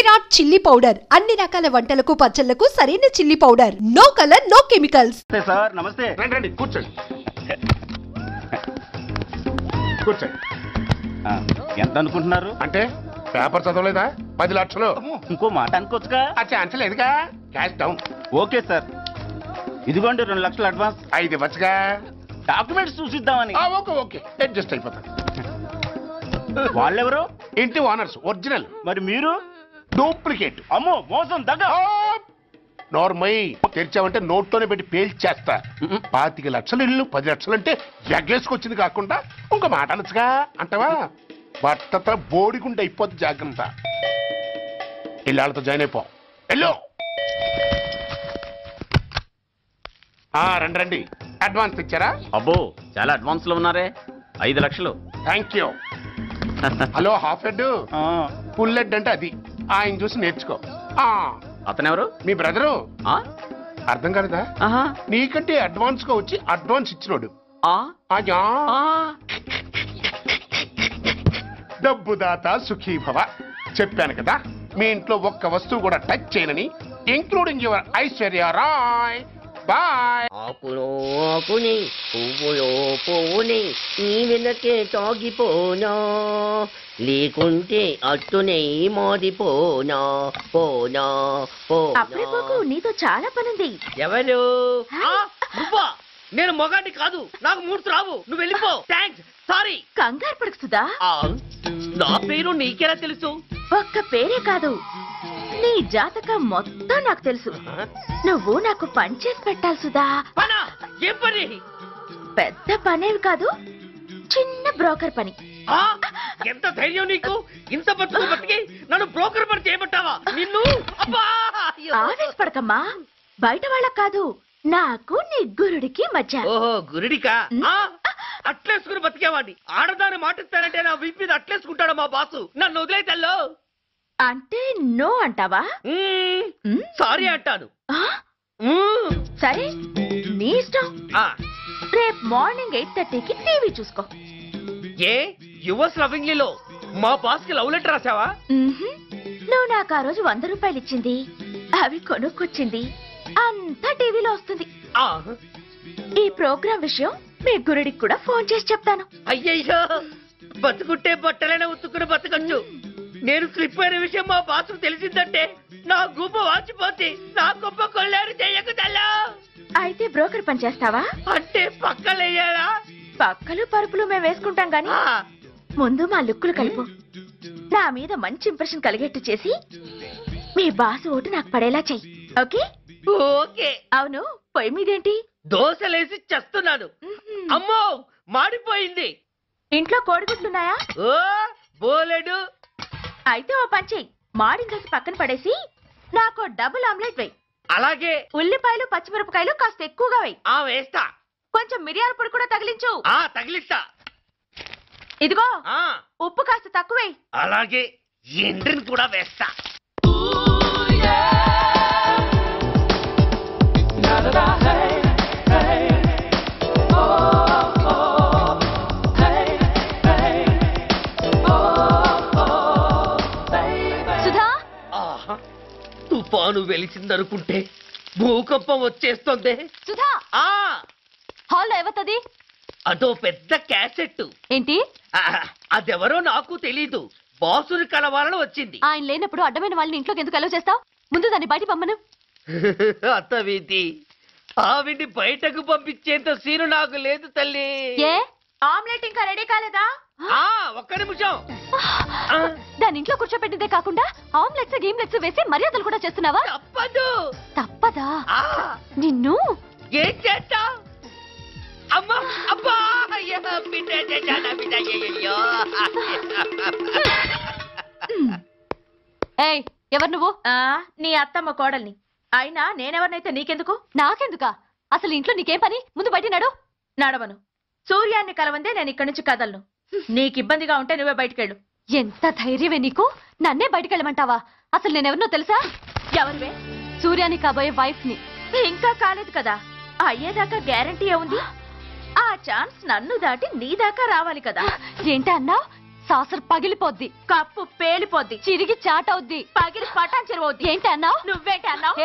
Virat chilli powder అన్ని రకాల వంటలకు పచ్చళ్లకు సరైన chilli powder. No colour no chemicals. Sir నమస్తే. రండి కూర్చోండి. కూర్చోండి. ఎంత అనుకుంటున్నారు? అంటే పేపర్ చదవలేదా? 10 లక్షలు. ఇంకో మాట అనుకోవచ్చుగా. ఆ ఛాన్స్ లేదుగా. Cash down. ఓకే సార్, ఇదిగోండి 2 లక్షలు అడ్వాన్స్. 5 ఇవ్వచ్చుగా. డాక్యుమెంట్స్ చూసిద్దామని. ఓకే ఓకే, అడ్జస్ట్ అయిపోతాను. వాళ్ళెవరు? ఇంటి ఓనర్స్. ఒరిజినల్. మరి మీరు? డూప్లికేట్. అమ్మో మోసం దగ్గ. నోర్మై తెరిచావంటే నోట్తోనే పెట్టి పేల్చేస్తా. 25 లక్షలు ఇల్లు 10 లక్షలు అంటే జగ్గేసుకొచ్చింది కాకుండా ఇంకో మాట అనొచ్చుగా అంటావా? బట్టతో బోడిగుంటే అయిపోద్ది. జాగ్రత్త. ఇల్లాళ్ళతో జాయిన్ అయిపో. ఎల్లో. రండి. అడ్వాన్స్ ఇచ్చారా? అబ్బో చాలా అడ్వాన్స్ లో ఉన్నారే. 5 లక్షలు. Thank you. Hello, half head full head అంటే అది. ఆయన చూసి నేర్చుకో. అతనెవరు? మీ బ్రదరు. అర్థం కాలేదా? నీకంటే అడ్వాన్స్ గా వచ్చి అడ్వాన్స్ ఇచ్చినోడు. డబ్బు దాత సుఖీభవ. చెప్పాను కదా, మీ ఇంట్లో ఒక్క వస్తువు కూడా టచ్ చేయనని, including your Aishwarya Rai. Bye. ఆకులో ఆకుని పువ్వులో పువ్వుని నీ వెనకే తాగిపోనా, లేకుంటే అట్టునే మారిపోనా పోనా అప్పుడే నీతో చాలా పనుంది. ఎవరు? నువ్వా? నేను మొగాన్ని కాదు, నాకు మూర్తి రావు. నువ్వు వెళ్ళిపో. థ్యాంక్స్. సారీ. కంగారు పడకు సుధా. నా పేరు నీకెలా తెలుసు? ఒక్క పేరే కాదు, నీ జాతకం మొత్తం నాకు తెలుసు. నువ్వు నాకు పని చేసి పెట్టాలి సుధా. పనా? ఏం పని? పెద్ద పనేవి కాదు, చిన్న బ్రోకర్ పని. ఎంత ధైర్యం నీకు? ఇంత బతుకు బతికి నన్ను బ్రోకర్ పని చేయబట్టావా? నిన్ను ఆవేశపడకమ్మా. బయట వాళ్ళకి కాదు, నాకు నీ గురుడికి మధ్య. ఓహో, గురుడికా? అట్లేసుకుని బతికేవాడిని. ఆడదాని మాటిస్తానంటే నా వీపు మీద అట్లేసుకుంటాడు మా బాసు. నన్ను వదిలేతల్లో. అంటే నో అంటావా? సారీ అంటాను. సరే, నీ ఇష్టం. రేపు మార్నింగ్ 8:30కి టీవీ చూసుకో. ఏ యువర్స్ లవింగ్లీలో మా బాస్ కి లవ్ లెటర్ రాసావా? నువ్వు నాకు ఆ రోజు 100 రూపాయలు ఇచ్చింది, అవి కొనుక్కొచ్చింది అంతా టీవీలో వస్తుంది. ఈ ప్రోగ్రాం విషయం మీ గురుడికి కూడా ఫోన్ చేసి చెప్తాను. అయ్యయ్యో, బతుకుంటే బట్టలైనా ఉత్తుకుని బతకచ్చు. నేను స్లిప్ అయిన విషయం మా బాసు తెలిసిందంటే నా గుబ్బ వాచిపోతే నా గొప్ప కొల్లారు చెయ్యకు తల్లా. అయితే బ్రోకర్ పని చేస్తావా? అంటే పక్కలేయాలా? పక్కలు పరుపులు మేము వేసుకుంటాం గాని ముందు మా లుక్కులు కలుపు. నా మీద మంచి ఇంప్రెషన్ కలిగేట్టు చేసి మీ బాసు ఓటు నాకు పడేలా చెయ్యి. ఓకే? ఓకే. అవును, పొయ్యి మీదేంటి? దోశలేసి చేస్తున్నాను. అమ్మో, మాడిపోయింది. ఇంట్లో కోడిగుడ్లున్నాయా? ఓ బోలెడు. అయితే ఓ పని చెయ్యి, మాడిన దోశ పక్కన పడేసి నాకు డబుల్ ఆమ్లెట్ వేయి. అలాగే. ఉల్లిపాయలు పచ్చిమిరపకాయలు కాస్త ఎక్కువగా వేయి. వేస్తా. కొంచెం మిరియాల పొడి కూడా తగిలించు. తగిలిస్తా. ఇదిగో ఉప్పు కాస్త తక్కువే. అలాగే. ఎండ్రిని కూడా వేస్తా. సుధా, తుఫాను వెలిసిందనుకుంటే భూకంపం వచ్చేస్తుంది. సుధా, హాల్లో ఏవతది? అదో పెద్ద క్యాసెట్. ఏంటి? అదెవరో నాకు తెలీదు. బాసుని కలవాలని వచ్చింది. ఆయన లేనప్పుడు అడ్డమైన వాళ్ళని ఇంట్లోకి ఎందుకు అలౌ చేస్తావు? ముందు దాన్ని బయట పంపను. అత్తవిధి, ఆవిడ్ని బయటకు పంపించేంత సీను నాకు లేదు తల్లి. ఏ ఆమ్లెట్ ఇంకా రెడీ కాలేదా? ఒక్క నిమిషం. దాని ఇంట్లో కూర్చోపెట్టిందే కాకుండా ఆమ్లెట్స్ గేమ్లెట్స్ వేసి మర్యాదలు కూడా చేస్తున్నావా? తప్పదు. తప్పదా? నిన్ను ఏం చేస్తా? అమ్మా అబ్బా, ఏయ్, ఎవరు నువ్వు? నీ అత్తమ్మ కోడల్ని. అయినా నేనెవరినైతే నీకెందుకు? నాకెందుకా? అసలు ఇంట్లో నీకేం పని? ముందు బయట నడు. నడవను. సూర్యాన్ని కలవందే నేను ఇక్కడి నుంచి కదలను. నీకు ఇబ్బందిగా ఉంటే నువ్వే బయటకెళ్ళు. ఎంత ధైర్యమే నీకు? నన్నే బయటకెళ్ళమంటావా? అసలు నేనెవరినో తెలుసా? ఎవరివే? సూర్యాన్ని కాబోయే వైఫ్ ని. ఇంకా కాలేదు కదా, అయ్యేదాకా గ్యారంటీ ఏముంది? ఆ ఛాన్స్ నన్ను దాటి నీ దాకా రావాలి కదా. ఏంటా అన్నావు? సాసర్ పగిలిపోద్ది, కప్పు పేలిపోద్ది, చిరిగి చాటవుద్ది, పగిలి పటాన్ చెరువవుద్ది. ఏంటి అన్నావు? నువ్వేంటి అన్నావు?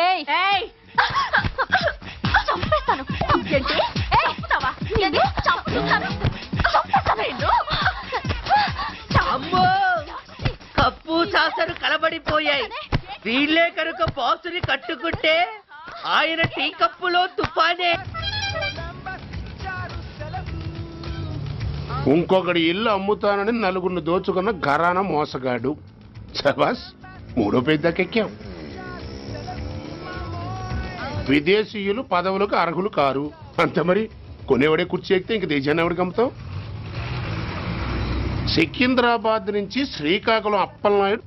చంపేస్తాను. ఏంటి? చంపుతావా? చంపుతాను. అమ్మో, కప్పు సాసరు కలబడిపోయాయి. వీళ్ళే కనుక బాసుని కట్టుకుంటే ఆయన టీ కప్పులో తుఫానే. ఇంకొకటి ఇల్లు అమ్ముతానని నలుగురిని దోచుకున్న ఘరానా మోసగాడు. సబాస్, 3వ పేజీ దాకా ఎక్కాం. విదేశీయులు పదవులకు అర్హులు కారు. అంతే మరి, కొనేవాడే కుర్చీ ఎక్కితే ఇంక దేశాన్ని ఎవరికి అమ్ముతాం? సికింద్రాబాద్ నుంచి శ్రీకాకుళం అప్పలనాయుడు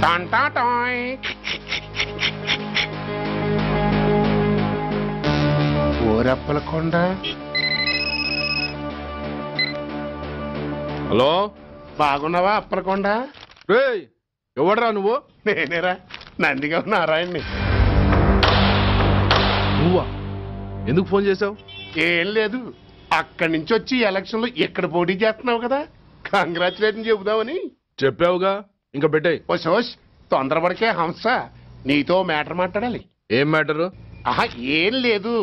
టాంటాటాయ్. ఓరప్పలకొండ. హలో, బాగున్నావా అప్పలకొండ? రేయ్ ఎవడరా నువ్వు? నేనేరా, నందిగా నారాయణ్ని. నువ్వా? ఎందుకు ఫోన్ చేసావు? ఏం లేదు, అక్కడి నుంచి వచ్చి ఎలక్షన్ లో ఇక్కడ పోటీ చేస్తున్నావు కదా, కంగ్రాచులేషన్ చెబుదామని. చెప్పావుగా, ఇంకా పెట్టాయి. ఓ సోష్, తొందరపడికే హంస, నీతో మ్యాటర్ మాట్లాడాలి. ఏం మ్యాటరు? ఆహా, ఏం లేదు,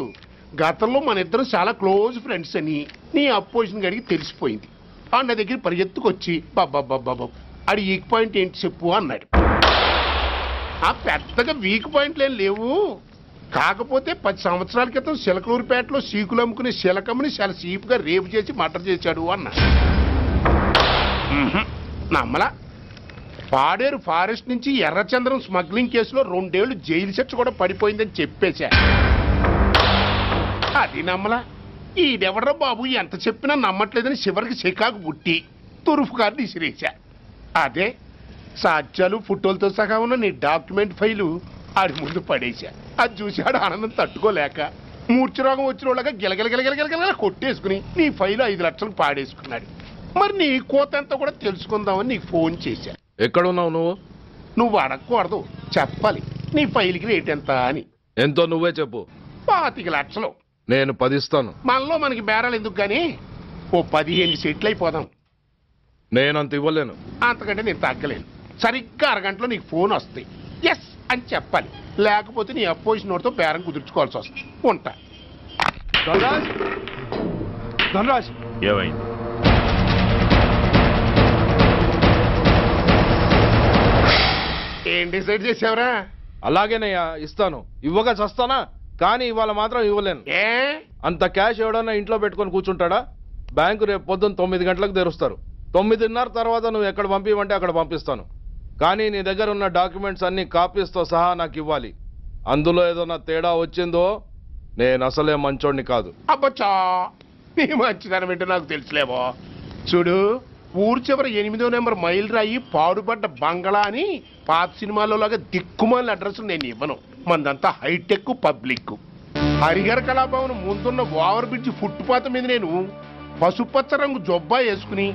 గతంలో మన ఇద్దరం చాలా క్లోజ్ ఫ్రెండ్స్ అని నీ అపోజిషన్ గడికి తెలిసిపోయింది. ఆ నా దగ్గర పరిగెత్తుకొచ్చి బాబా అది వీక్ పాయింట్ ఏంటి చెప్పు అన్నాడు. ఆ పెద్దగా వీక్ పాయింట్లు ఏం లేవు, కాకపోతే 10 సంవత్సరాల క్రితం చిలకలూరుపేటలో సీకులు అమ్ముకునే శిలకమ్మని చాలా సీపుగా రేపు చేసి మర్డర్ చేశాడు అన్నా. నమ్మలా. పాడేరు ఫారెస్ట్ నుంచి ఎర్రచంద్రం స్మగ్లింగ్ కేసులో 2 ఏళ్లు జైలు శిక్ష కూడా పడిపోయిందని చెప్పేశా. అది నమ్మలా. ఈడెవడ్రా బాబు ఎంత చెప్పినా నమ్మట్లేదని చివరికి చికాకు పుట్టి తురుపు కార్డు ఇసిరేశా. అదే సాక్ష్యాలు ఫోటోలతో సహా ఉన్న నీ డాక్యుమెంట్ ఫైలు ఆడి ముందు పడేశా. అది చూశాడు ఆనందం తట్టుకోలేక మూర్ఛరోగం వచ్చిన వాళ్ళగా గిలగిలగిలగిలగిలగిల కొట్టేసుకుని నీ ఫైలు 5 లక్షలకు పాడేసుకున్నాడు. మరి నీ కోతంతా కూడా తెలుసుకుందామని నీకు ఫోన్ చేశా. ఎక్కడున్నావు నువ్వు? నువ్వు అడగకూడదు, చెప్పాలి. నీ ఫైల్కి రేట్ ఎంత అని. ఎంతో నువ్వే చెప్పు. 25 లక్షలు. నేను 10 ఇస్తాను. మనలో మనకి బేరాలు ఎందుకు గానీ ఓ 15 సెట్లు అయిపోదాం. నేనంత ఇవ్వలేను. అంతకంటే నేను తగ్గలేను. సరిగ్గా అరగంటలో నీకు ఫోన్ వస్తాయి. ఎస్ అని చెప్పాలి, లేకపోతే నీ అపోజిషన్ నోటితో బేరం కుదుర్చుకోవాల్సి వస్తుంది. ఉంటా. ధనరాజ్, ధనరాజ్, ఏమైంది? ఏం డిసైడ్ చేసావురా? అలాగేనయ్యా, ఇస్తాను. ఇవ్వగా చస్తానా, కానీ ఇవాళ మాత్రం ఇవ్వలేను. ఏ అంత క్యాష్ ఎవడన్నా ఇంట్లో పెట్టుకొని కూర్చుంటాడా? బ్యాంకు రేపు పొద్దున్న 9 గంటలకు తెరుస్తారు. 9:30 తర్వాత నువ్వు ఎక్కడ పంపివంటే అక్కడ పంపిస్తాను. కానీ నీ దగ్గర ఉన్న డాక్యుమెంట్స్ అన్ని కాపీస్తో సహా నాకు ఇవ్వాలి. అందులో ఏదైనా తేడా వచ్చిందో నేను అసలే మంచోడిని కాదు. అబ్బచ్చా, నీ మంచిదనం ఏంటో నాకు తెలుసులేవో. చూడు, ఊరు చివరి 8వ నెంబర్ మైల్ రాయి పాడుపడ్డ బంగళా అని పాత సినిమాలో లాగా దిక్కుమాలిన అడ్రస్ నేను ఇవ్వను. మందంతా హైటెక్ పబ్లిక్. హరిహర కళాభవన్ ముందున్న ఓవర్ బ్రిడ్జ్ ఫుట్పాత్ మీద నేను పసుపచ్చ రంగు జొబ్బా వేసుకుని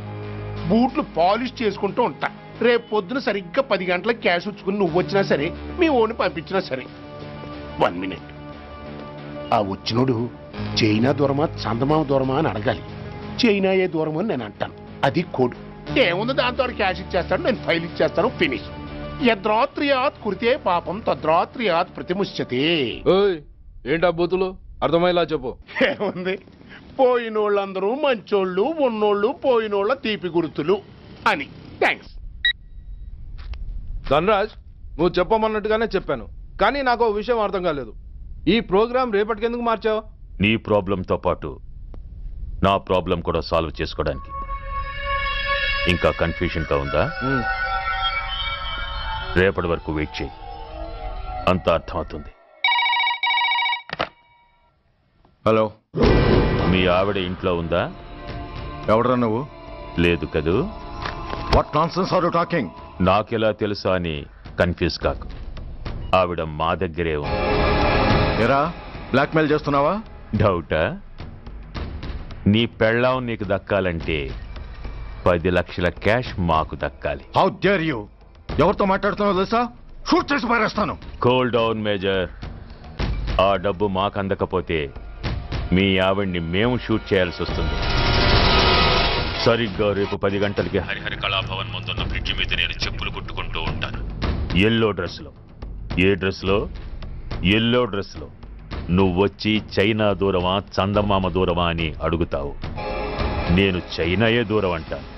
బూట్లు పాలిష్ చేసుకుంటూ ఉంటా. రేపు పొద్దున సరిగ్గా 10 గంటలకు క్యాష్ వచ్చుకుని నువ్వు వచ్చినా సరే, మీ ఓన్ని పంపించినా సరే. 1 మినిట్. ఆ వచ్చినోడు చైనా దూరమా చందమామ దూరమా అని అడగాలి. చైనా ఏ దూరం అని నేను అంటాను. అది కోడ్. ఏముంది, దాంతో క్యాష్ ఇచ్చేస్తాడు, నేను ఫైల్ ఇచ్చేస్తాను, ఫినిష్. యద్రాత్రియాత్ కురితే పాపం తద్రాత్రియాత్ ప్రతిముష్యతే. ఏంటా బూతులు? అర్థమయ్యేలా చెప్పు. ఏముంది, పోయినోళ్ళందరూ మంచోళ్ళు, ఉన్నోళ్ళు పోయినోళ్ళ తీపి గుర్తులు అని. థ్యాంక్స్. ధనరాజ్, నువ్వు చెప్పమన్నట్టుగానే చెప్పాను, కానీ నాకు ఒక విషయం అర్థం కాలేదు. ఈ ప్రోగ్రాం రేపటికి ఎందుకు మార్చావు? నీ ప్రాబ్లంతో పాటు నా ప్రాబ్లం కూడా సాల్వ్ చేసుకోవడానికి. ఇంకా కన్ఫ్యూజన్గా ఉందా? రేపటి వరకు వెయిట్ చేయి, అంత అర్థమవుతుంది. హలో, మీ ఆవిడ ఇంట్లో ఉందా? ఎవడరా నువ్వు? లేదు కదూ. What nonsense are you talking? నాకెలా తెలుసా అని కన్ఫ్యూజ్ కాకు. ఆవిడ మా దగ్గరే ఉంది. ఎరా, బ్లాక్మెయిల్ చేస్తున్నావా? డౌటా? నీ పెళ్ళాం నీకు దక్కాలంటే 10 లక్షల క్యాష్ మాకు దక్కాలి. How dare you? ఎవరితో మాట్లాడుతున్నావు తెలుసా? షూట్ చేసి పారేస్తాను. Cool down major. ఆ డబ్బు మాకు అందకపోతే మీ ఆవిడ్ని మేము షూట్ చేయాల్సి వస్తుంది. సరిగ్గా రేపు 10 గంటలకి హరిహర కళాభవన్ ముందున్న బ్రిడ్జి మీద నేను చెప్పులు కుట్టుకుంటూ ఉంటాను. ఎల్లో డ్రెస్లో. ఏ డ్రెస్లో? ఎల్లో డ్రెస్లో. నువ్వొచ్చి చైనా దూరమా చందమామ దూరమా అని అడుగుతావు. నేను చైనాయే దూరం అంటాను.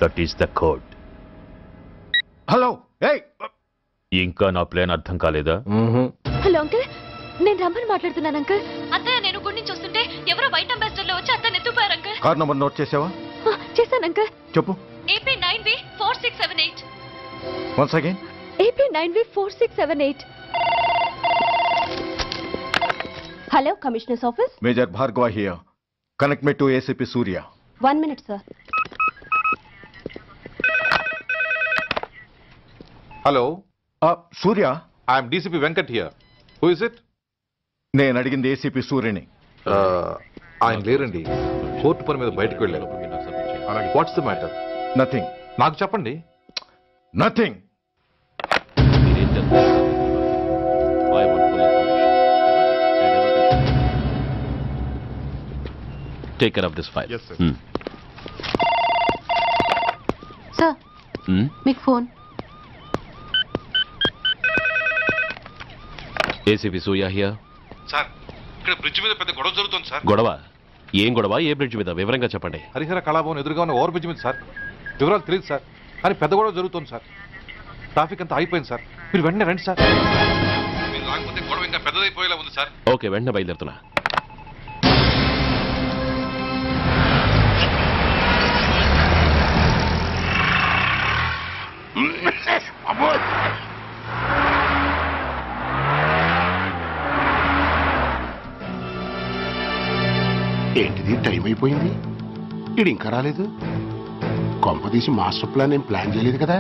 That is the code. Hello, ఏయ్ ఇంకా నా ప్లాన్ అర్థం కాలేదా? హలో అంకుల్, నేను రమ్మని మాట్లాడుతున్నాను అంకుల్. అత్తయ్య నేను గుడి నుంచి వస్తుంటే ఎవరో వైట్ అంబాసిడర్ లో వచ్చి అత్తయ్య ఎత్తుపోయారు అంకుల్. కార్ నంబర్ నోట్ చేసావా? చేశాను అంకుల్. చెప్పు. AP 9V4678. Once again. AP 9V4678. Hello, commissioners office. Major Bhargava here. Connect me to ACP Surya. 1 minute sir. Hello, Surya, I'm DCP Venkat here. Who is it? నేను అడిగింది ACP సూర్యని. ఆయన లేరండి, court పని మీద బయటకు వెళ్ళారు. What's the matter? నథింగ్. నాకు చెప్పండి. Nothing. Take care of this file. Yes, sir. Sir, మీకు ఫోన్. ACP Surya here. సార్, ఇక్కడ బ్రిడ్జ్ మీద పెద్ద గొడవ జరుగుతుంది సార్. గొడవ? ఏం గొడవ? ఏ బ్రిడ్జ్ మీద? వివరంగా చెప్పండి. హరిహర కళాభవన్ ఎదురుగా ఉన్న ఓవర్ బ్రిడ్జ్ మీద సార్. వివరాలు తెలియదు సార్, కానీ పెద్ద గొడవ జరుగుతుంది సార్. ట్రాఫిక్ అంతా అయిపోయింది సార్. మీరు వెంటనే రండి సార్. మీరు రాకపోతే గొడవ ఇంకా పెద్దదైపోయేలా ఉంది సార్. ఓకే, వెంటనే బయలుదేరుతున్నా. ఏంటిది, టైం అయిపోయింది, ఇది ఇంకా రాలేదు. కొంపదీసి మాస్టర్ ప్లాన్ ఏం ప్లాన్ చేయలేదు కదా.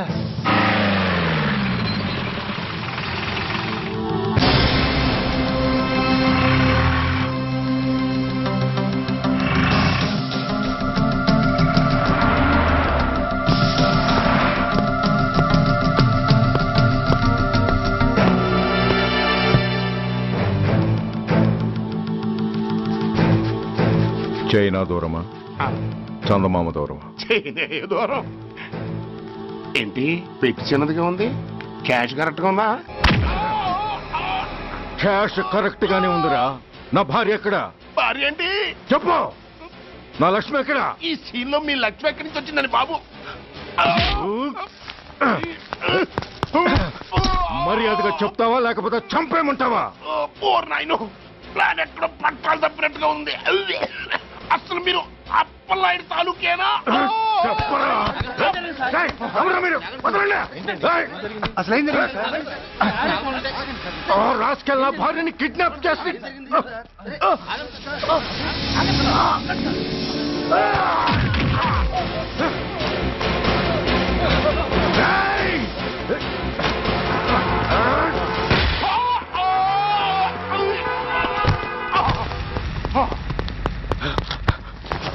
చైనా దూరమా చందమామ దూరమా? చైనా దూరం ఏంటి, పెట్టి చిన్నదిగా ఉంది, క్యాష్ కరెక్ట్ గా ఉందా? క్యాష్ కరెక్ట్ గానే ఉందిరా. నా భార్య ఎక్కడ? భార్య ఏంటి చెప్పు. నా లక్ష్మి ఎక్కడ? ఈ సీన్ లో మీ లక్ష్మి ఎక్కడి నుంచి వచ్చిందని బాబు? మర్యాదగా చెప్తావా లేకపోతే చంపేమంటావా? పోర్ నాయను, ప్లాన్ ఎక్కడ పట్టాలు తప్పినట్టుగా ఉంది. అసలు మీరు అప్పలాయుడు తాలూకేనా? చెప్పరా. ఏయ్, ఎవరా మీరు? వదలండి. ఏయ్, ఆ రాస్కెల్ నా భార్యని కిడ్నాప్ చేసి ఏయ్!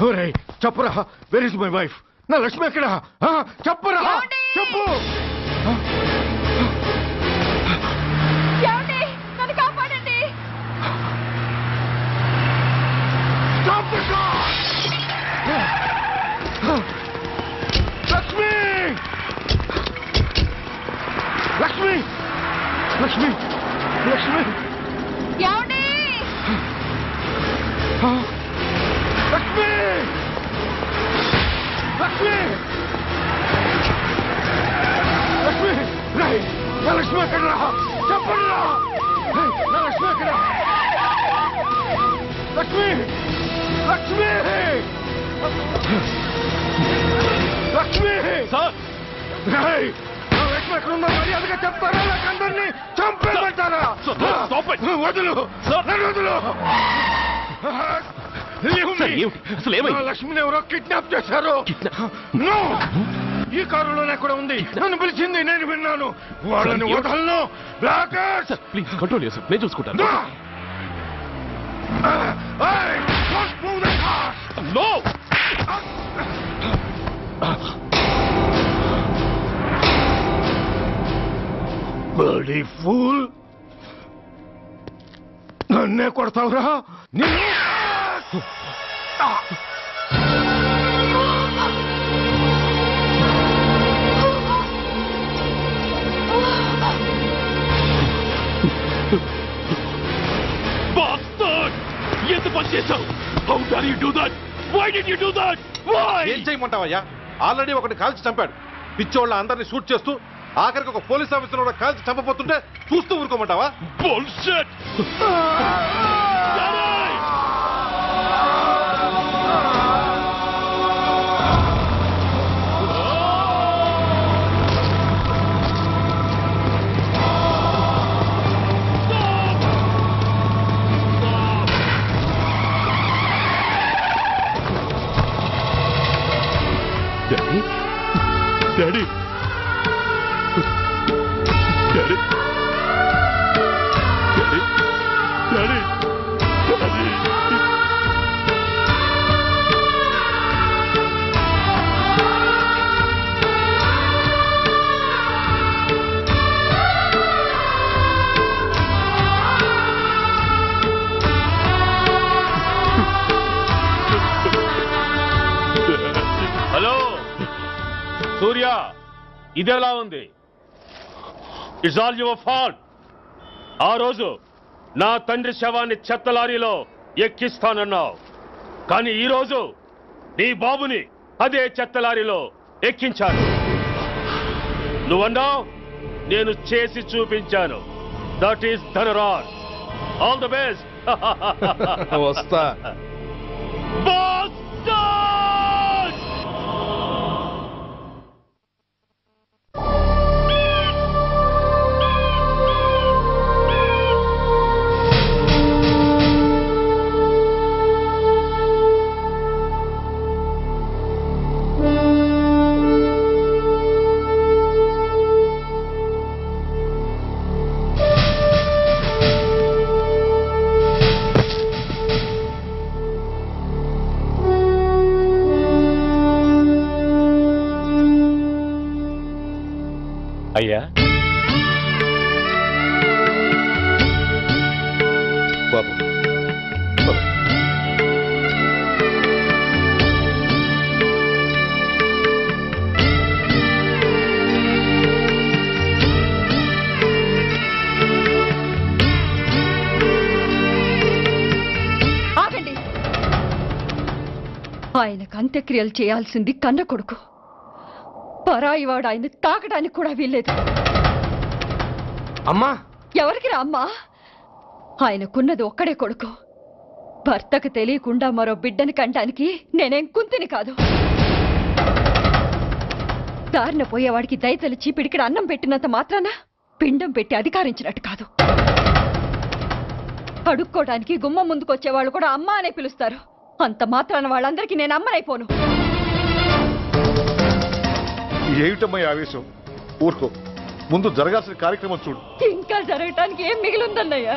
ఒరేయ్, చెప్పరా. Where is my wife? నా లక్ష్మి ఎక్కడ? చెప్పరా, చెప్పు. నన్ను కాపాడండి. లక్ష్మి, లక్ష్మి, లక్ష్మి, లక్ష్మి, ఏమండి? లక్ష్మి, లక్ష్మి, లక్ష్మి, రై, నా లక్ష్మి ఎక్కడ? చెప్పండి. నా లక్ష్మి ఎక్కడ? లక్ష్మి, లక్ష్మి, లక్ష్మి సార్. రై, నా లక్ష్మి ఎక్కడ ఉందో మర్యాదగా చెప్తారా లేక అందరినీ చంపేమంటారా? వదులు, నన్ను వదులు. అసలు ఏమైంది? లక్ష్మిని ఎవరో కిడ్నాప్ చేశారు. నో, ఈ కారులోనే కూడా ఉంది. నన్ను పిలిచింది, నేను విన్నాను. వాళ్ళని వదలను. బ్లాకర్స్, ప్లీజ్ కంట్రోల్ చేసి నేను చూసుకుంటాను. నో, బర్డీ ఫూల్, నన్నే కొడతావురా? ఎంత పని చేశావు? How dare you do that? Why did you do that? Why? ఏం చేయమంటావయ్యా? ఆల్రెడీ ఒకటి కాల్చి చంపాడు. పిచ్చోళ్ళ అందరినీ షూట్ చేస్తూ ఆఖరికి ఒక పోలీస్ ఆఫీసర్ కూడా కాల్చి చంపబోతుంటే చూస్తూ ఊరుకోమంటావా? Bullshit! Daddy? Daddy? Daddy? Daddy? Daddy? Daddy? Hello Surya, ఇదెలా ఉంది? It's all your fault. ఆ రోజు నా తండ్రి శవాన్ని చెత్త లారీలో ఎక్కిస్తానన్నావు, కానీ ఈ రోజు నీ బాబుని అదే చెత్త లారీలో ఎక్కించాను. నువ్వన్నావు, నేను చేసి చూపించాను. That is Dhanraj. All the best. వస్తా. అయ్యా బాబు, ఆగండి. ఆయనకు అంత్యక్రియలు చేయాల్సింది కన్న కొడుకు. పరాయివాడు ఆయన తాకడానికి కూడా వీల్లేదు. అమ్మా, ఎవరికి రా అమ్మా? ఆయనకున్నది ఒక్కడే కొడుకు. భర్తకు తెలియకుండా మరో బిడ్డని కంటానికి నేనేం కుంతిని కాదు. దారిన పోయేవాడికి దయతలిచి పిడికిడ అన్నం పెట్టినంత మాత్రాన పిండం పెట్టి అధికారించినట్టు కాదు. అడుక్కోవడానికి గుమ్మం ముందుకొచ్చేవాళ్ళు కూడా అమ్మ అనే పిలుస్తారు. అంత మాత్రాన వాళ్ళందరికీ నేను అమ్మనైపోను. ఏమిటమ్మా ఆవేశం? ఊరుకో, ముందు జరగాల్సిన కార్యక్రమం చూడు. ఇంకా జరగటానికి ఏం మిగిలిందన్నయ్యా?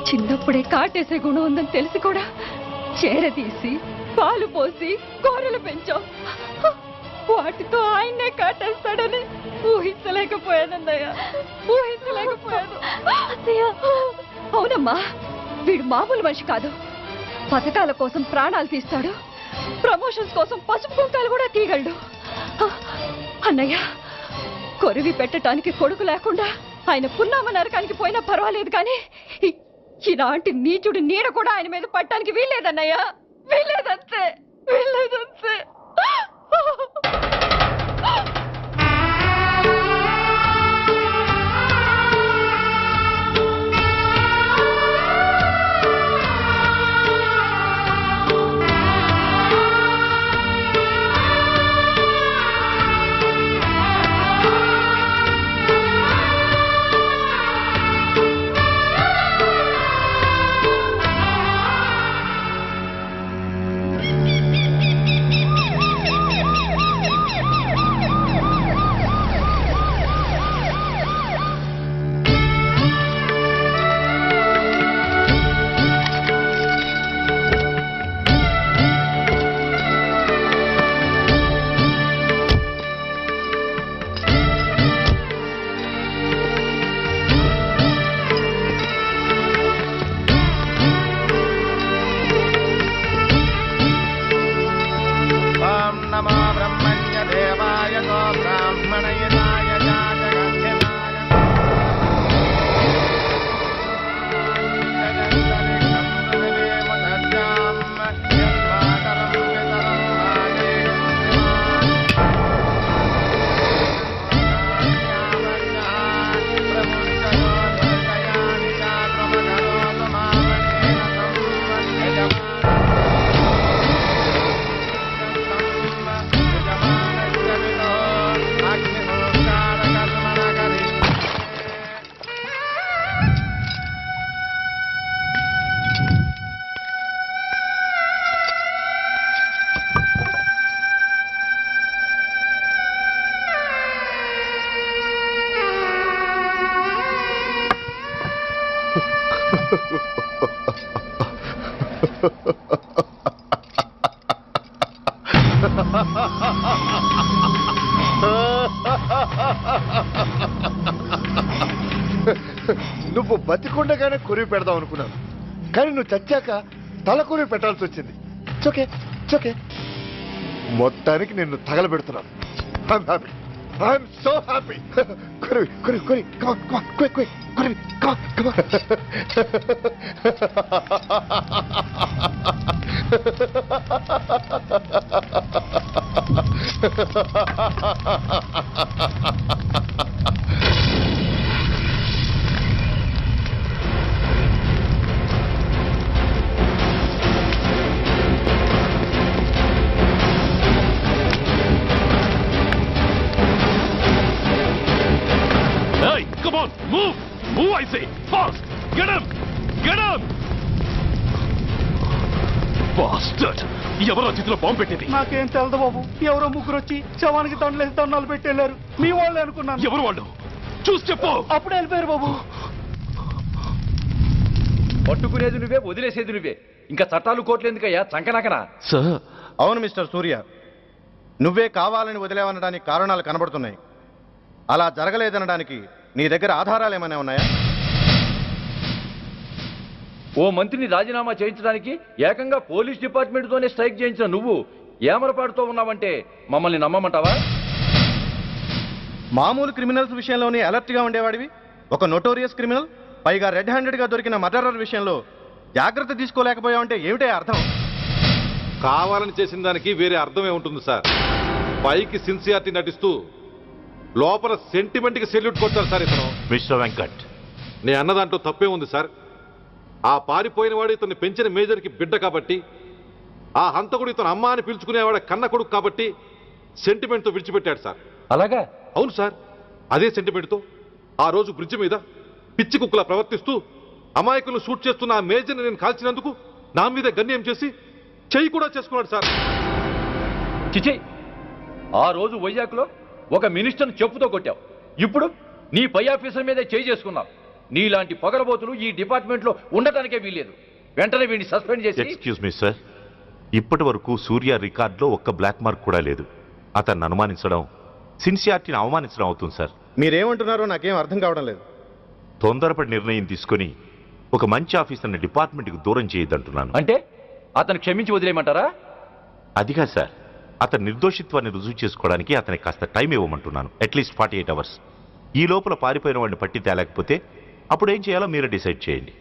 చిన్నప్పుడే కాటేసే గుణం ఉందని తెలిసి కూడా చేరదీసి పాలు పోసి కూరలు పెంచాం. వాటితో ఆయన్నే కాటేస్తాడని ఊహించలేకపోయానన్నయ్యా, ఊహించలేకపోయాను. అవునమ్మా, వీడు మామూలు మనిషి కాదు. పథకాల కోసం ప్రాణాలు తీస్తాడు, ప్రమోషన్స్ కోసం పసుపు కుంకాలు కూడా తీయగలడు. అన్నయ్య, కొరివి పెట్టడానికి కొడుకు లేకుండా ఆయన పున్నామ నరకానికి పోయినా పర్వాలేదు, కానీ ఇలాంటి నీచుడు నీడ కూడా ఆయన మీద పట్టడానికి వీల్లేదన్నయ్య, వీల్లేదంతే, వీల్లేదంతే. నువ్వు బతికుండగానే కొరివి పెడదాం అనుకున్నాను, కానీ నువ్వు చచ్చాక తల కొరివి పెట్టాల్సి వచ్చింది. చోకే చోకే, మొత్తానికి నిన్ను తగలబెడుతున్నాను. I'm so happy. కొరివి కొరివి కొరివి, కమాన్ కమాన్, క్విక్ క్విక్, కొరివి, come on come on. Hey, come on, move! Move, I say! Fast! Get him! Get him! Bastard! ఎవరో చేతిలో బాంబు పెట్టేది? నాకేం తెలదు బాబు. ఎవరో ముగ్గురు వచ్చి శవానికి దండలేసి దండాలు పెట్టేళ్లారు. మీ వాళ్ళే అనుకున్నాను. ఎవరు వాళ్ళు? చూసి చెప్పు. అప్పుడే వెళ్ళిపోయారు బాబు. పట్టుకునేది నువ్వే, వదిలేసేది నువ్వే. ఇంకా చట్టాలు కోర్టులు ఎందుకయ్యా చంకనాకనా? సార్, అవును మిస్టర్ సూర్య, నువ్వే కావాలని వదిలేవనడానికి కారణాలు కనబడుతున్నాయి. అలా జరగలేదనడానికి నీ దగ్గర ఆధారాలు ఏమైనా ఉన్నాయా? ఓ మంత్రిని రాజీనామా చేయించడానికి ఏకంగా పోలీస్ డిపార్ట్మెంట్తోనే స్ట్రైక్ చేయించిన నువ్వు ఏమరపాటుతో ఉన్నావంటే మమ్మల్ని నమ్మమంటావా? మామూలు క్రిమినల్స్ విషయంలోనే అలర్ట్గా ఉండేవాడివి, ఒక నోటోరియస్ క్రిమినల్, పైగా రెడ్ హ్యాండెడ్గా దొరికిన మర్డరర్ విషయంలో జాగ్రత్త తీసుకోలేకపోయావంటే ఏమిటే అర్థం? కావాలని చేసిన దానికి వేరే అర్థమే ఉంటుంది సార్. పైకి సిన్సియారిటీ నటిస్తూ లోపల సెంటిమెంట్కి సెల్యూట్ కొడతారు సార్ ఇతను. మిస్టర్ వెంకట్, నేను అన్న దాంట్లో తప్పే ఉంది సార్. ఆ పారిపోయిన వాడు ఇతన్ని పెంచిన మేజర్కి బిడ్డ కాబట్టి, ఆ హంతకుడు ఇతను అమ్మ అని పిలుచుకునేవాడు కన్న కొడుకు కాబట్టి సెంటిమెంట్తో విడిచిపెట్టాడు సార్. అలాగా? అవును సార్, అదే సెంటిమెంట్తో ఆ రోజు బ్రిడ్జ్ మీద పిచ్చి కుక్కలా ప్రవర్తిస్తూ అమాయకులను షూట్ చేస్తున్న ఆ మేజర్ని నేను కాల్చినందుకు నా మీద గన్యం చేసి చెయ్యి కూడా చేసుకున్నాడు సార్. చిచి, ఆ రోజు వైజాగ్లో ఒక మినిస్టర్ని చెప్పుతో కొట్టావు, ఇప్పుడు నీ పై ఆఫీసర్ మీదే చేయి చేసుకున్నావు. నీలాంటి పొగరబోతులు ఈ డిపార్ట్మెంట్లో ఉండటానికే వీల్లేదు. వెంటనే వీడిని సస్పెండ్ చేసి. ఎక్స్క్యూజ్ మీ సార్, ఇప్పటి వరకు సూర్య రికార్డులో ఒక్క బ్లాక్ మార్క్ కూడా లేదు. అతన్ని అనుమానించడం సిన్సియారిటీని అవమానించడం అవుతుంది సార్. మీరేమంటున్నారో నాకేం అర్థం కావడం లేదు. తొందరపడి నిర్ణయం తీసుకుని ఒక మంచి ఆఫీసర్ని డిపార్ట్మెంట్కి దూరం చేయొద్దంటున్నాను. అంటే అతను క్షమించి వదిలేయమంటారా? అదిగా సార్, అతని నిర్దోషిత్వాన్ని రుజువు చేసుకోవడానికి అతనికి కాస్త టైం ఇవ్వమంటున్నాను. At least 48 hours. ఈ లోపల పారిపోయిన వాడిని పట్టి తేలేకపోతే అప్పుడు ఏం చేయాలో మీరే డిసైడ్ చేయండి.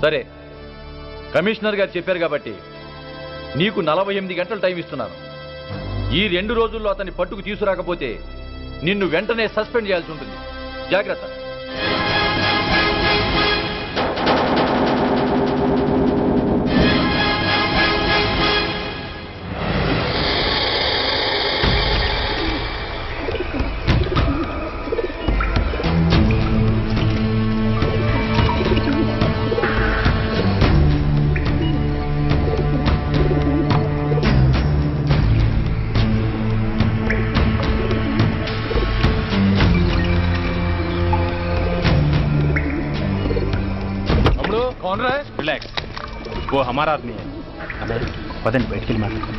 సరే, కమిషనర్ గారు చెప్పారు కాబట్టి నీకు 48 గంటలు టైం ఇస్తున్నాను. ఈ 2 రోజుల్లో అతన్ని పట్టుకు తీసుకురాకపోతే నిన్ను వెంటనే సస్పెండ్ చేయాల్సి ఉంటుంది. జాగ్రత్త. रिलैक्स, वो हमारा आदमी है. పదండి బయటికి వెళ్ళి మాట్లాడుతాం.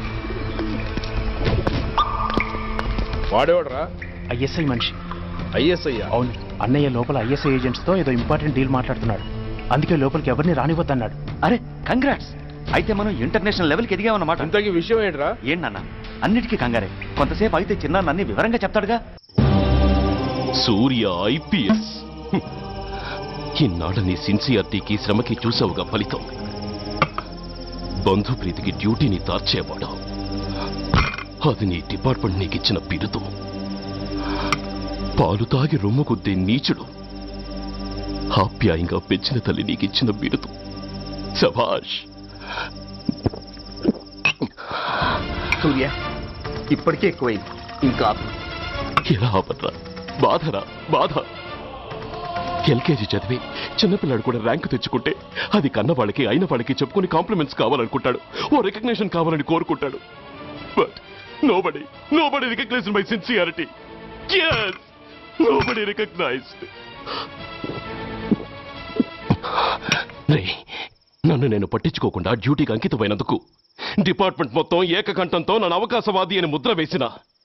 వాడేవాడరా? ఐఎస్ఐ మనిషి. ఐఎస్ఐ? అవును, అన్నయ్య లోపల ఐఎస్ఐ ఏజెంట్స్ తో ఏదో ఇంపార్టెంట్ డీల్ మాట్లాడుతున్నాడు. అందుకే లోపలికి ఎవరిని రానివ్వద్దన్నాడు. అరే కంగ్రాట్స్, అయితే మనం ఇంటర్నేషనల్ లెవెల్కి ఎదిగామన్నమాట. ఇంతకీ విషయం ఏంట్రా? ఏంటన్నా అన్నిటికీ కంగారే, కొంతసేపు అయితే చిన్న అన్ని వివరంగా చెప్తాడుగా. సూర్య ఐపీఎస్. ఇన్నాళ్ళ నీ సిన్సియారిటీకి శ్రమకి చూసావుగా ఫలితం. బంధుప్రీతికి డ్యూటీని తార్చేవాడు. అది నీ డిపార్ట్మెంట్ నీకిచ్చిన బిరుదు. పాలు తాగి రొమ్ము కొద్దే నీచుడు ఆప్యాయంగా పెంచిన తల్లి నీకిచ్చిన బిరుదు. శభాష్. సూర్య, ఇప్పటికే ఎక్కువైంది, ఇంకా ఎలా ఆపట్రా? బాధరా బాధ. ఎల్కేజీ చదివి చిన్నపిల్లాడు కూడా ర్యాంకు తెచ్చుకుంటే అది కన్నవాళ్ళకి అయిన వాళ్ళకి చెప్పుకుని కాంప్లిమెంట్స్ కావాలనుకుంటాడు, ఓ రికగ్నిషన్ కావాలని కోరుకుంటాడు. But nobody recognised my sincerity. yes, nobody recognized. నన్ను నేను పట్టించుకోకుండా డ్యూటీకి అంకితమైనందుకు డిపార్ట్మెంట్ మొత్తం ఏకకంఠంతో నన్ను అవకాశవాది అని ముద్ర వేసిన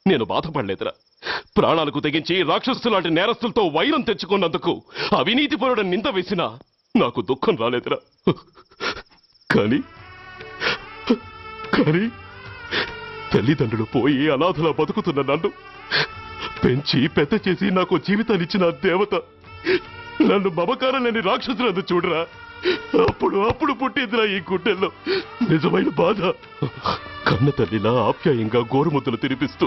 నేను బాధపడలేదురా. ప్రాణాలకు తెగించి రాక్షసు లాంటి నేరస్తులతో వైరం తెచ్చుకున్నందుకు అవినీతిపరుడని నింద వేసినా నాకు దుఃఖం రాలేదురా. కానీ తల్లిదండ్రులు పోయి అనాథలా బతుకుతున్న నన్ను పెంచి పెద్ద చేసి నాకు జీవితాన్నిచ్చిన దేవత నన్ను మమకారం లేని రాక్షసులందు చూడరా. అప్పుడు పుట్టిందిరా ఈ గుడ్డెల్లో నిజమైన బాధ. కన్న తల్లిలా ఆప్యాయంగా గోరుముద్దలు తినిపిస్తూ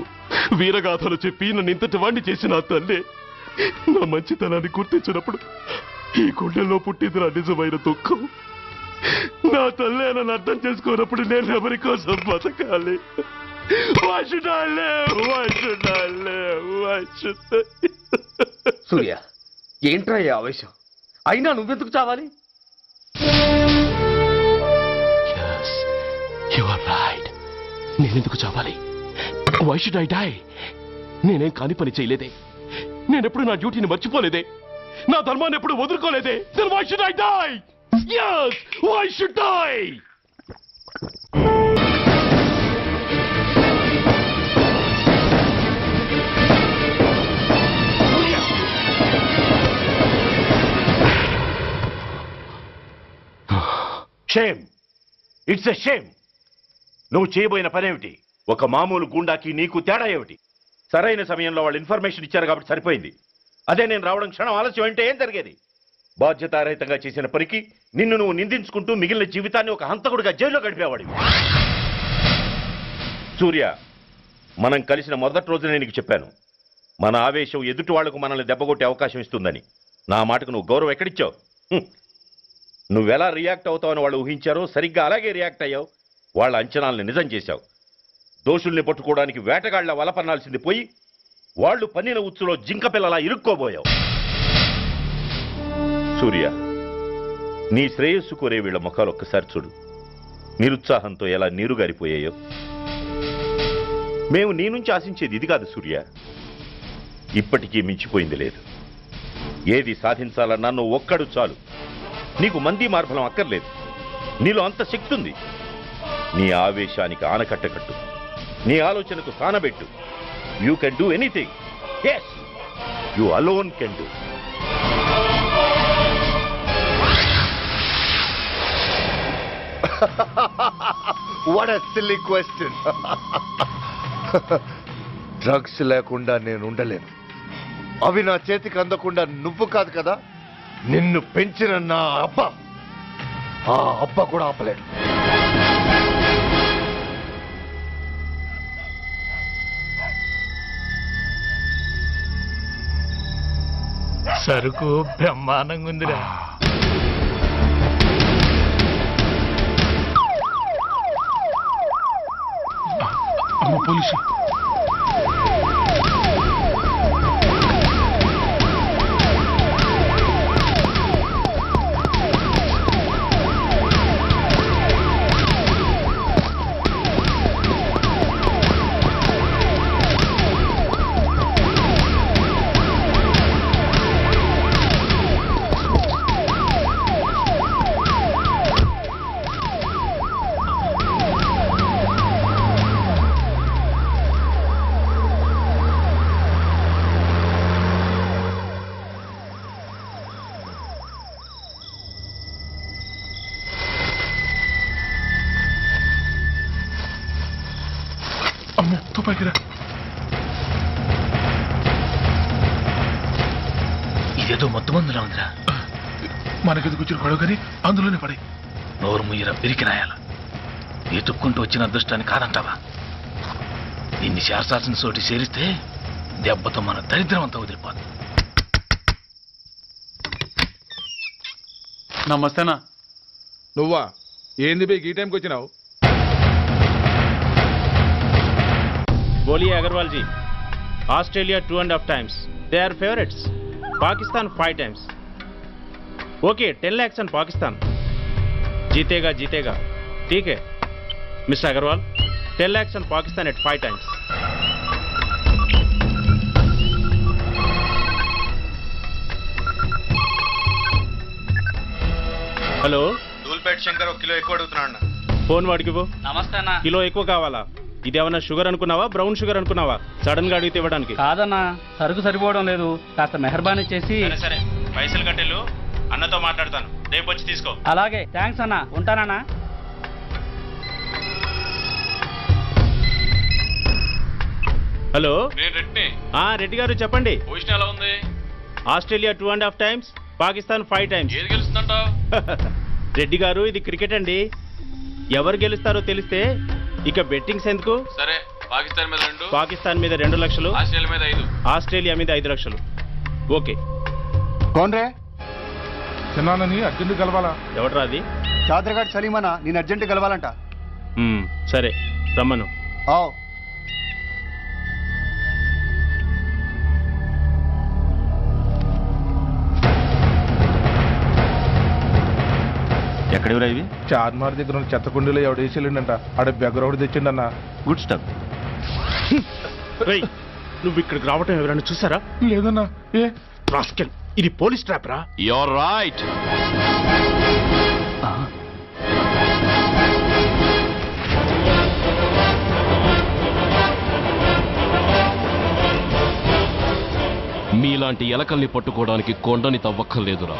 వీరగాథలు చెప్పి నన్ను ఇంతటి వాణ్ణి చేసిన ఆ తల్లే నా మంచితనాన్ని గుర్తించినప్పుడు ఈ గుడ్డెల్లో పుట్టిందిరా నిజమైన దుఃఖం. నా తల్లే నన్ను అర్థం చేసుకోనప్పుడు నేను ఎవరి కోసం బతకాలి? సూర్య, ఏంట్రా ఈ ఆవేశం? అయినా నువ్వెందుకు చావాలి? నేనెందుకు చావాలి? Why should I die? నేనేం కాని పని చేయలేదే. నేనెప్పుడు నా డ్యూటీని మర్చిపోలేదే. నా ధర్మాన్ని ఎప్పుడు వదులుకోలేదే. Then why should I die? yes, why should I? Shame, it's a shame. నువ్వు చేయబోయిన పనేమిటి? ఒక మామూలు గుండాకి నీకు తేడా ఏమిటి? సరైన సమయంలో వాళ్ళు ఇన్ఫర్మేషన్ ఇచ్చారు కాబట్టి సరిపోయింది. అదే నేను రావడం క్షణం ఆలస్యం అంటే ఏం జరిగేది? బాధ్యతారహితంగా చేసిన పనికి నిన్ను నువ్వు నిందించుకుంటూ మిగిలిన జీవితాన్ని ఒక హంతకుడిగా జైల్లో గడిపేవాడివి. సూర్య, మనం కలిసిన మొదటి రోజునే నీకు చెప్పాను, మన ఆవేశం ఎదుటి వాళ్లకు మనల్ని దెబ్బగొట్టే అవకాశం ఇస్తుందని. నా మాటకు నువ్వు గౌరవం ఎక్కడిచ్చావు? నువ్వెలా రియాక్ట్ అవుతావని వాళ్ళు ఊహించారో సరిగ్గా అలాగే రియాక్ట్ అయ్యావు. వాళ్ళ అంచనాల్ని నిజం చేశావు. దోషుల్ని పట్టుకోవడానికి వేటగాళ్ల వలపన్నాల్సింది పోయి వాళ్ళు పన్నిన ఉచ్చులో జింక పిల్లలా ఇరుక్కోబోయావు. సూర్య, నీ శ్రేయస్సు కోరే వీళ్ళ ముఖాలు ఒక్కసారి చూడు. నిరుత్సాహంతో ఎలా నీరుగారిపోయాయో. మేము నీ నుంచి ఆశించేది ఇది కాదు సూర్య. ఇప్పటికీ మించిపోయింది లేదు. ఏది సాధించాలన్నా నువ్వు ఒక్కడు చాలు. నీకు మంది మార్బలం అక్కర్లేదు. నీలో అంత శక్తి ఉంది. నీ ఆవేశానికి ఆనకట్ట కట్టు. నీ ఆలోచనకు సానబెట్టు. You can do anything. yes, you alone can do. What a silly question. Drugs లేకుండా నేను ఉండలేను. అవి నా చేతికి అందకుండా నువ్వు కాదు కదా, నిన్ను పెంచిన నా అబ్బ, ఆ అబ్బ కూడా ఆపలేడు. సరుకు బ్రహ్మాండంగా ఉందిరా. పోలీసు ఇదేదో మొత్తం మందులా ఉందిరా. మనకెందుకు వచ్చిన గొడవ కానీ అందులోనే పడే. నోరు ముయ్యరా పిరికినాయాల. ఎత్తుక్కుంటూ వచ్చిన అదృష్టాన్ని కాదంటావా? దీన్ని చేర్చాల్సిన చోటి చేరిస్తే దెబ్బతో మన దరిద్రం అంతా వదిలిపోదు. నమస్తేనా. నువ్వా? ఏంది బే ఈ టైంకి వచ్చినావు? बोलिए Agarwal ji. Australia 2.5 times. They are favorites. Pakistan 5 times. Okay, 10 lakhs on Pakistan. जीतेगा जीतेगा. ठीक है mister Agarwal. 10 lakhs on Pakistan at 5 times. Hello, Dhoolpet Shankar 1 kilo ఎక్కువ అడుగుతున్నాడు. ఫోన్ వాడికి పో. నమస్తే అన్న. కిలో ఎక్కువ కావాలా? ఇదేమన్నా షుగర్ అనుకున్నావా బ్రౌన్ షుగర్ అనుకున్నావా సడన్ గా అడిగితే ఇవ్వడానికి? కాదన్నా, సరుకు సరిపోవడం లేదు, కాస్త మెహర్బానీ చేసి. సరే పైసలు కట్టెళ్ళు, అన్నతో మాట్లాడతాను, రేపు వచ్చి తీసుకో. అలాగే, థ్యాంక్స్ అన్నా, ఉంటానన్నా. హలో, నేను రెడ్డి. రెడ్డి గారు చెప్పండి. పొజిషన్ ఎలా ఉంది? Australia 2.5 times, Pakistan 5 times. ఏది గెలుస్తుందంట? రెడ్డి గారు ఇది క్రికెట్ అండి, ఎవరు గెలుస్తారో తెలిస్తే ఇక బెట్టింగ్స్ ఎందుకు. సరే, పాకిస్తాన్ మీద 2, పాకిస్తాన్ మీద 2 లక్షలు, ఆస్ట్రేలియా మీద 5, ఆస్ట్రేలియా మీద 5 లక్షలు. ఓకే. కోన్రే చిన్నానని అర్జెంట్ కలవాలా? ఎవడ్రా అది? చాదరగాడ్ సలీమనా, నేను అర్జెంట్ కలవాలంట. సరే రమ్మను. ఎక్కడెవరా ఇవి? చార్మార్ దగ్గర ఉన్న చెత్త కుండీలో ఎవడు వేసేళ్ళంట, ఆడ బెగ్గరొకటి తెచ్చిండన్నా. Good stuff. నువ్వు ఇక్కడికి రావటం ఎవరైనా చూసారా? లేదన్నా. ఏ రాస్కెల్, ఇది పోలీస్ ట్రాప్ రా. You're right. మీలాంటి ఎలకల్ని పట్టుకోవడానికి కొండని తవ్వక్కర్లేదురా,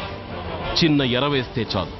చిన్న ఎర వేస్తే చాలు.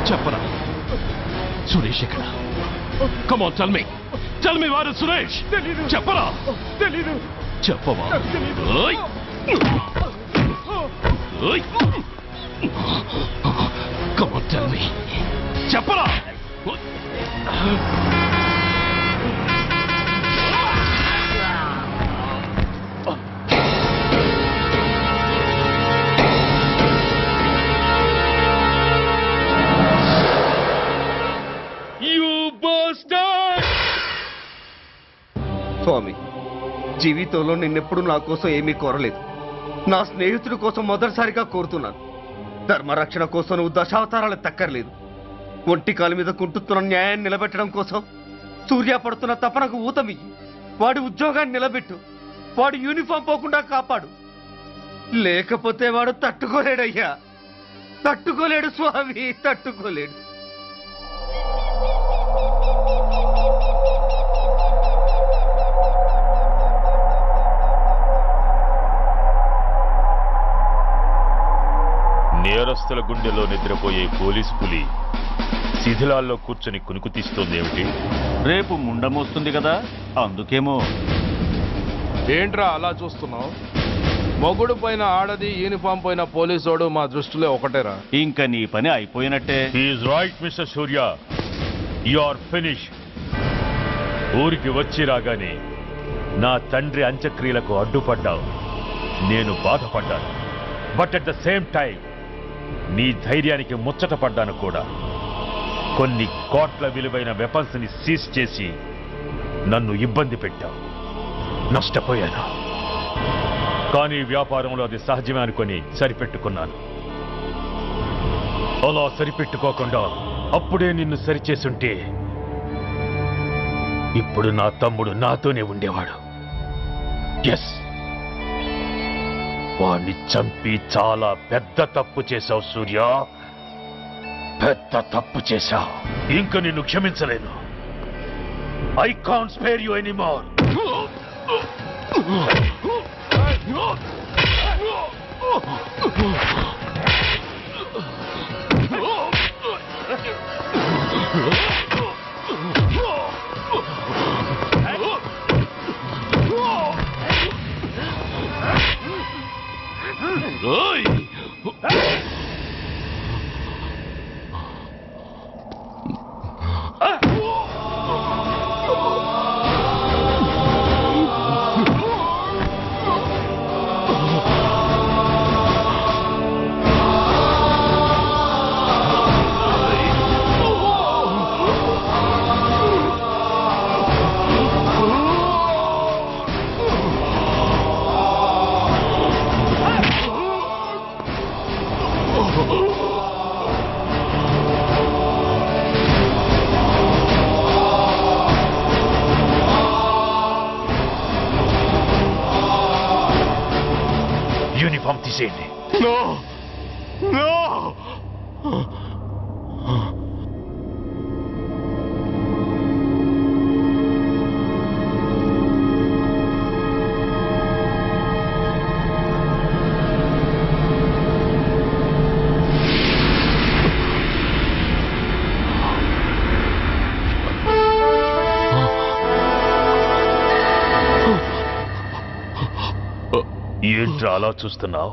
చెప్పరా సురేష్ ఎక్కడ? కమ్ ఆన్, టెల్ మీ వారు సురేష్. చెప్పరా? తెలీదు. చెప్పవా? Come on, tell me. చెప్పరా? స్వామి, జీవితంలో నిన్నెప్పుడు నా కోసం ఏమీ కోరలేదు. నా స్నేహితుడి కోసం మొదటిసారిగా కోరుతున్నాను. ధర్మరక్షణ కోసం నువ్వు దశావతారాలు తక్కర్లేదు. ఒంటి కాలు మీద కుంటుతున్న న్యాయాన్ని నిలబెట్టడం కోసం సూర్య పడుతున్న తపనకు ఊతమియ్యి. వాడి ఉద్యోగాన్ని నిలబెట్టు, వాడు యూనిఫామ్ పోకుండా కాపాడు. లేకపోతే వాడు తట్టుకోలేడయ్యా, తట్టుకోలేడు స్వామి, తట్టుకోలేడు. నేరస్తుల గుండెలో నిద్రపోయే పోలీసు పులి శిథిలాల్లో కూర్చొని కునుకు తీస్తోందేమిటి? రేపు ముండమొస్తుంది కదా, అందుకేమో. ఏంట్రా అలా చూస్తున్నావు? మొగుడు పైన ఆడది, యూనిఫామ్ పైన పోలీసోడు మా దృష్టిలో ఒకటేరా. ఇంకా నీ పని అయిపోయినట్టే. Is right mister Surya, you are finish. ఊరికి వచ్చి రాగానే నా తండ్రి అంత్యక్రియలకు అడ్డుపడ్డావు, నేను బాధపడ్డాను. But at the same time నీ ధైర్యానికి ముచ్చట పడ్డాను కూడా. కొన్ని కోట్ల విలువైన వెపన్స్ ని సీజ్ చేసి నన్ను ఇబ్బంది పెట్టావు, నష్టపోయాను. కానీ వ్యాపారంలో అది సహజమే అనుకొని సరిపెట్టుకున్నాను. అలా సరిపెట్టుకోకుండా అప్పుడే నిన్ను సరిచేసుంటే ఇప్పుడు నా తమ్ముడు నాతోనే ఉండేవాడు. ఎస్, వాణ్ణి చంపి చాలా పెద్ద తప్పు చేశావు సూర్య, పెద్ద తప్పు చేశావు. ఇంక నిన్ను క్షమించలేను. I can't spare you anymore. Uniform తీసేయండి. ఏంట్రా అలా చూస్తున్నావు?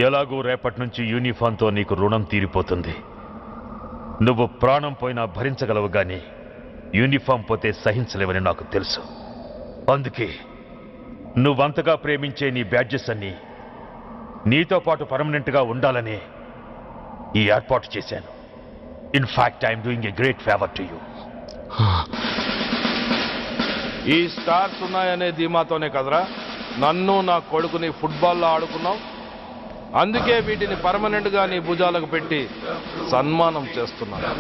ఎలాగో రేపటి నుంచి యూనిఫామ్తో నీకు రుణం తీరిపోతుంది. నువ్వు ప్రాణం పోయినా భరించగలవు గాని యూనిఫామ్ పోతే సహించలేవని నాకు తెలుసు. అందుకే నువ్వంతగా ప్రేమించే నీ బ్యాడ్జెస్ అన్ని నీతో పాటు పర్మనెంట్గా ఉండాలని ఈ ఏర్పాటు చేశాను. In fact I'm doing a great favour to you. ఈ స్టార్స్ ఉన్నాయనే ధీమాతోనే కదరా నన్ను నా కొడుకుని ఫుట్బాల్లో ఆడుకున్నావు. అందుకే వీటిని పర్మనెంట్ గా నీ భుజాలకు పెట్టి సన్మానం చేస్తున్నాను.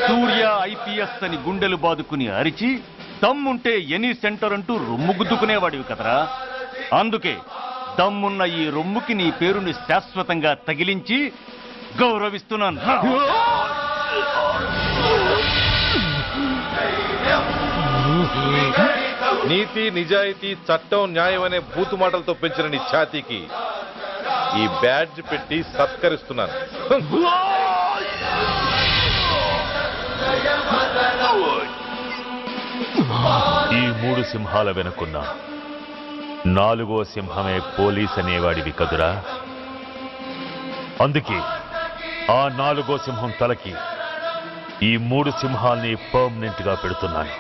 సూర్య ఐపీఎస్ అని గుండెలు బాదుకుని అరిచి దమ్ముంటే ఎనీ సెంటర్ అంటూ రొమ్ము గుద్దుకునేవాడివి కదరా. అందుకే దమ్మున్న ఈ రొమ్ముకి నీ పేరుని శాశ్వతంగా తగిలించి గౌరవిస్తున్నాను. నీతి, నిజాయితీ, చట్టం, న్యాయం అనే బూతు మాటలతో పెంచిన నీ ఛాతీకి ఈ బ్యాడ్జ్ పెట్టి సత్కరిస్తున్నాను. ఈ 3 సింహాల వెనుకున్న 4వ సింహమే పోలీస్ అనేవాడివి కదురా. అందుకే ఆ 4వ సింహం తలకి ఈ 3 సింహాల్ని పర్మనెంట్ గా పెడుతున్నాను.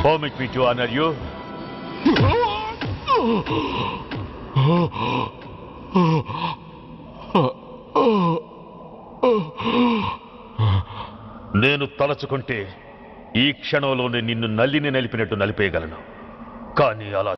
Permit me to honor you. నేను తలచుకుంటే ఈ క్షణంలోనే నిన్ను నల్లిని నలిపినట్టు నలిపేయగలను. కానీ అలా